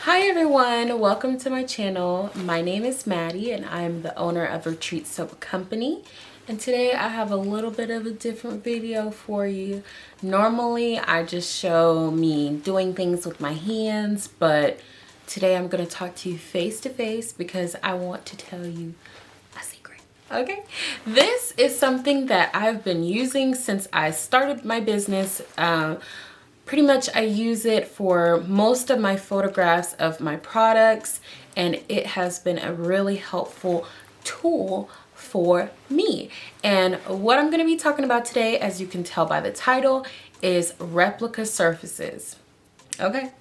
Hi everyone, welcome to my channel. My name is Maddie and I'm the owner of Retreat Soap Company. And today I have a little bit of a different video for you. Normally I just show me doing things with my hands, but today I'm going to talk to you face to face because I want to tell you a secret. Okay, this is something that I've been using since I started my business. Pretty much I use it for most of my photographs of my products, and it has been a really helpful tool for me. And what I'm going to be talking about today, as you can tell by the title, is Replica Surfaces. Okay,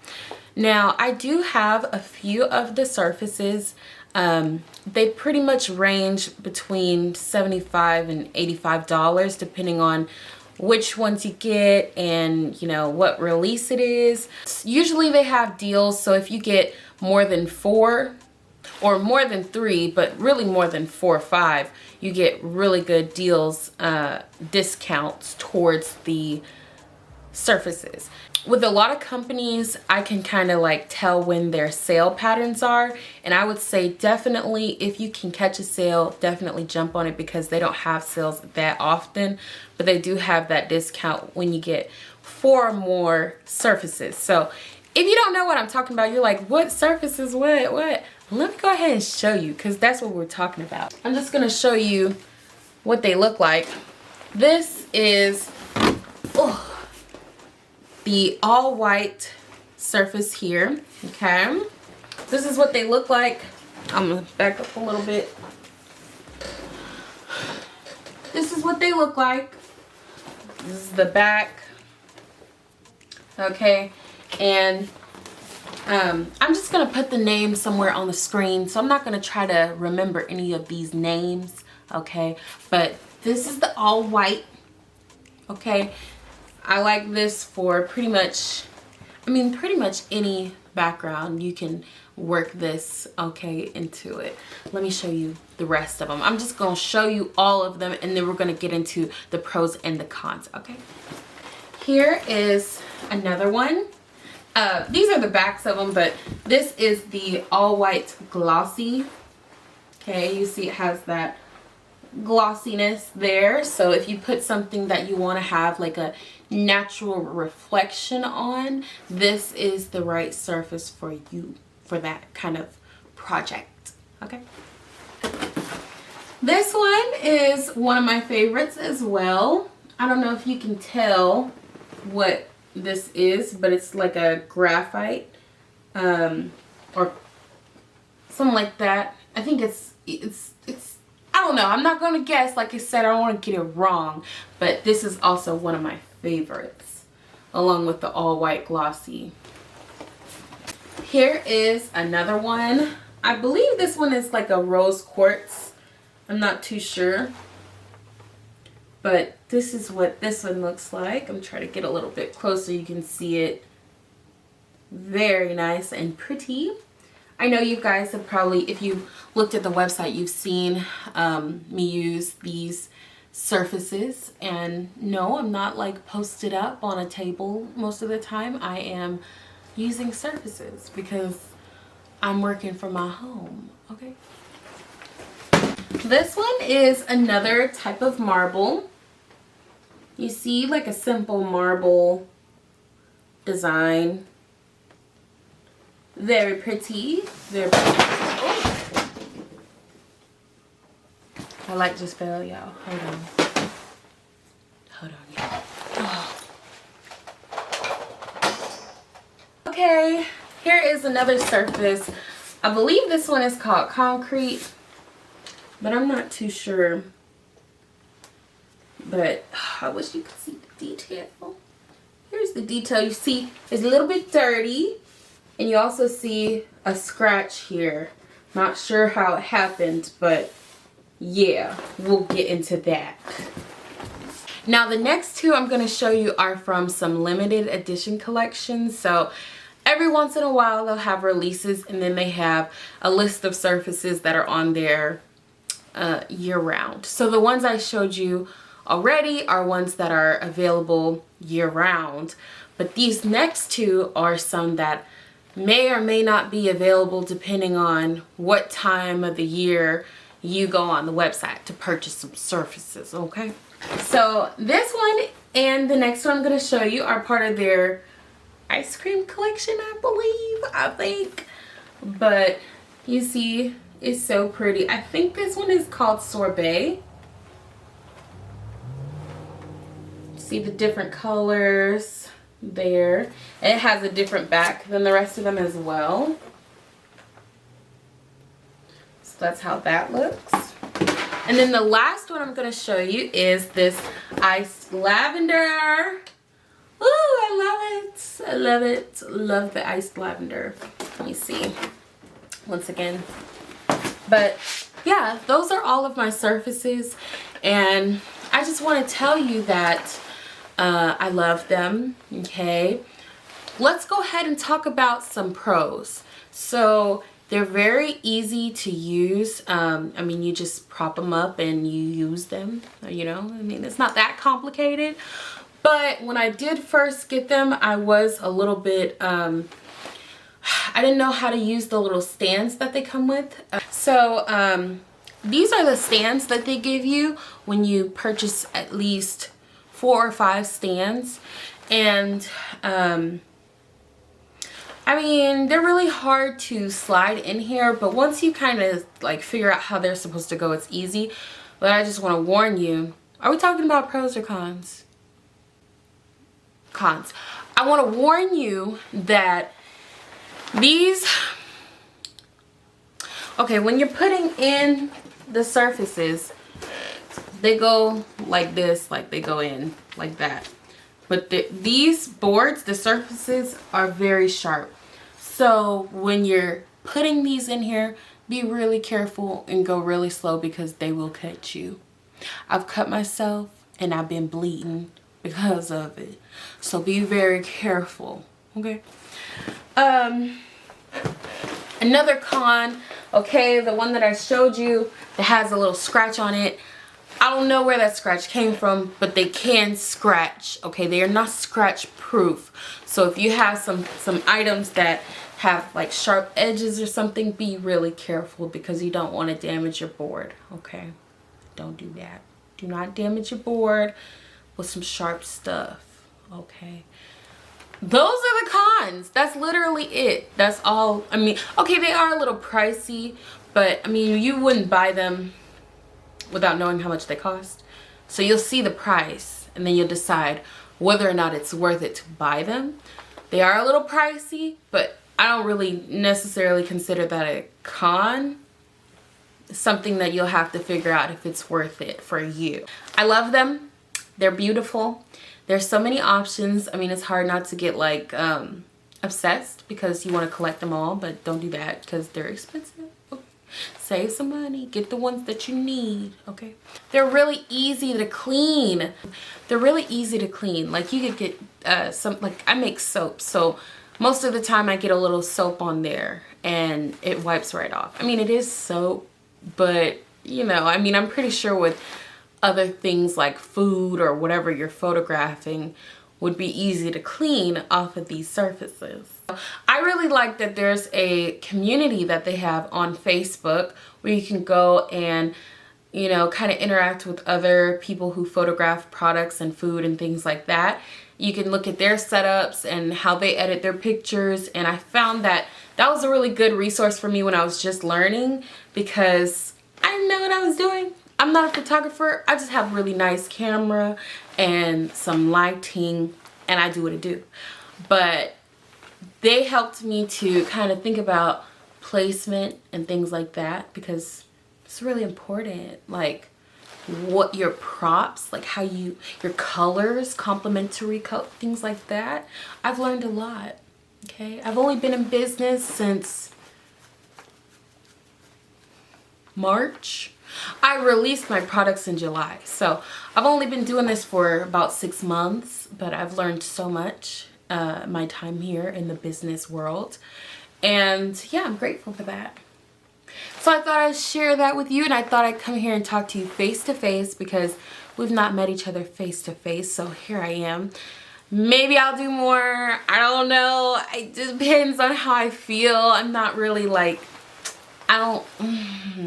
now I do have a few of the surfaces. They pretty much range between $75 and $85 depending on which ones you get and what release it is. Usually they have deals, so if you get more than 4 or more than 3, but really more than 4 or 5, you get really good deals, discounts towards the surfaces. With a lot of companies, I can kind of like tell when their sale patterns are, and I would say definitely if you can catch a sale, definitely jump on it because they don't have sales that often, but they do have that discount when you get 4 or more surfaces. So if you don't know what I'm talking about, you're like, what surfaces, what? Let me go ahead and show you because that's what we're talking about. I'm just going to show you what they look like. This is the all white surface here. Okay, this is what they look like. I'm gonna back up a little bit. This is what they look like. This is the back. Okay, and I'm just gonna put the name somewhere on the screen, so I'm not gonna try to remember any of these names. Okay, but this is the all white. Okay, I like this for pretty much any background. You can work this, okay, into it. Let me show you the rest of them. I'm just going to show you all of them, and then we're going to get into the pros and the cons, okay? Here is another one. These are the backs of them, but this is the all white glossy. Okay, you see it has that glossiness there, so if you put something that you want to have like a natural reflection on, this is the right surface for you for that kind of project. Okay, this one is one of my favorites as well. I don't know if you can tell what this is, but it's like a graphite or something like that. I think it's I don't know. I'm not going to guess. Like I said, I don't want to get it wrong. But this is also one of my favorites, along with the all white glossy. Here is another one. I believe this one is like a rose quartz. I'm not too sure. But this is what this one looks like. I'm trying to get a little bit closer. You can see it. Very nice and pretty. I know you guys have probably, if you looked at the website, you've seen me use these surfaces. And no, I'm not like posted up on a table most of the time. I am using surfaces because I'm working from my home, okay? This one is another type of marble. You see like a simple marble design. Very pretty. Very pretty. Oh. My light just fell, y'all. Hold on. Hold on, y'all. Oh. Okay, here is another surface. I believe this one is called concrete, but I'm not too sure. But I wish you could see the detail. Here's the detail. You see it's a little bit dirty. And you also see a scratch here. Not sure how it happened, but yeah, we'll get into that. Now the next two I'm going to show you are from some limited edition collections. So every once in a while they'll have releases, and then they have a list of surfaces that are on there year-round. So the ones I showed you already are ones that are available year-round. But these next two are some that may or may not be available depending on what time of the year you go on the website to purchase some surfaces, okay? So this one and the next one I'm going to show you are part of their ice cream collection, I think. But you see, it's so pretty. I think this one is called Sorbet. See the different colors there. It has a different back than the rest of them as well. So that's how that looks. And then the last one I'm going to show you is this iced lavender. Ooh, I love it. I love it. Love the iced lavender. Let me see. Once again. But yeah, those are all of my surfaces. And I just want to tell you that I love them. Okay. Let's go ahead and talk about some pros. So they're very easy to use. I mean, you just prop them up and you use them, you know. I mean, it's not that complicated. But when I did first get them, I was a little bit, I didn't know how to use the little stands that they come with. These are the stands that they give you when you purchase at least 4 or 5 stands. And I mean, they're really hard to slide in here, but once you kind of like figure out how they're supposed to go, it's easy. But I just want to warn you, are we talking about pros or cons? Cons. I want to warn you that these, okay, when you're putting in the surfaces, they go like this, like they go in like that. But these boards, the surfaces, are very sharp. So when you're putting these in here, be really careful and go really slow because they will cut you. I've cut myself and I've been bleeding because of it. So be very careful, okay? Another con, okay, the one that I showed you that has a little scratch on it. I don't know where that scratch came from, but they can scratch, okay? They are not scratch proof. So if you have some items that have like sharp edges or something, be really careful because you don't want to damage your board, okay? Don't do that. Do not damage your board with some sharp stuff, okay? Those are the cons. That's literally it. That's all. I mean, okay, they are a little pricey, but I mean, you wouldn't buy them without knowing how much they cost. So you'll see the price and then you'll decide whether or not it's worth it to buy them. They are a little pricey, but I don't really necessarily consider that a con. It's something that you'll have to figure out if it's worth it for you. I love them. They're beautiful. There's so many options. I mean, it's hard not to get like obsessed because you want to collect them all, but don't do that because they're expensive. Save some money. Get the ones that you need, okay? They're really easy to clean. They're really easy to clean. Like you could get some, like I make soap, so most of the time I get a little soap on there and it wipes right off. I mean, it is soap, but you know, I mean, I'm pretty sure with other things like food or whatever you're photographing would be easy to clean off of these surfaces. I really like that there's a community that they have on Facebook where you can go and, you know, kind of interact with other people who photograph products and food and things like that. You can look at their setups and how they edit their pictures, and I found that that was a really good resource for me when I was just learning because I didn't know what I was doing. I'm not a photographer. I just have a really nice camera and some lighting and I do what I do. But they helped me to kind of think about placement and things like that because it's really important. Like what your props, like how your colors, complementary things like that. I've learned a lot, okay? I've only been in business since March. I released my products in July, so I've only been doing this for about 6 months, but I've learned so much my time here in the business world, and yeah, I'm grateful for that. So I thought I'd share that with you, and I thought I'd come here and talk to you face to face because we've not met each other face to face, so here I am. Maybe I'll do more. I don't know. It depends on how I feel. I'm not really like, I don't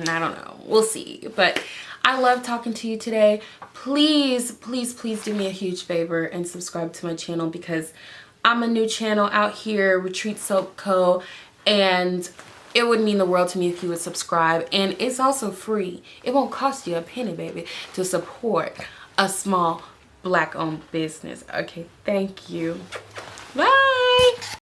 know. We'll see. But I love talking to you today. Please, please, please do me a huge favor and subscribe to my channel, because I'm a new channel out here, Retreat Soap Co. And it would mean the world to me if you would subscribe. And it's also free. It won't cost you a penny, baby, to support a small Black-owned business. Okay, thank you. Bye.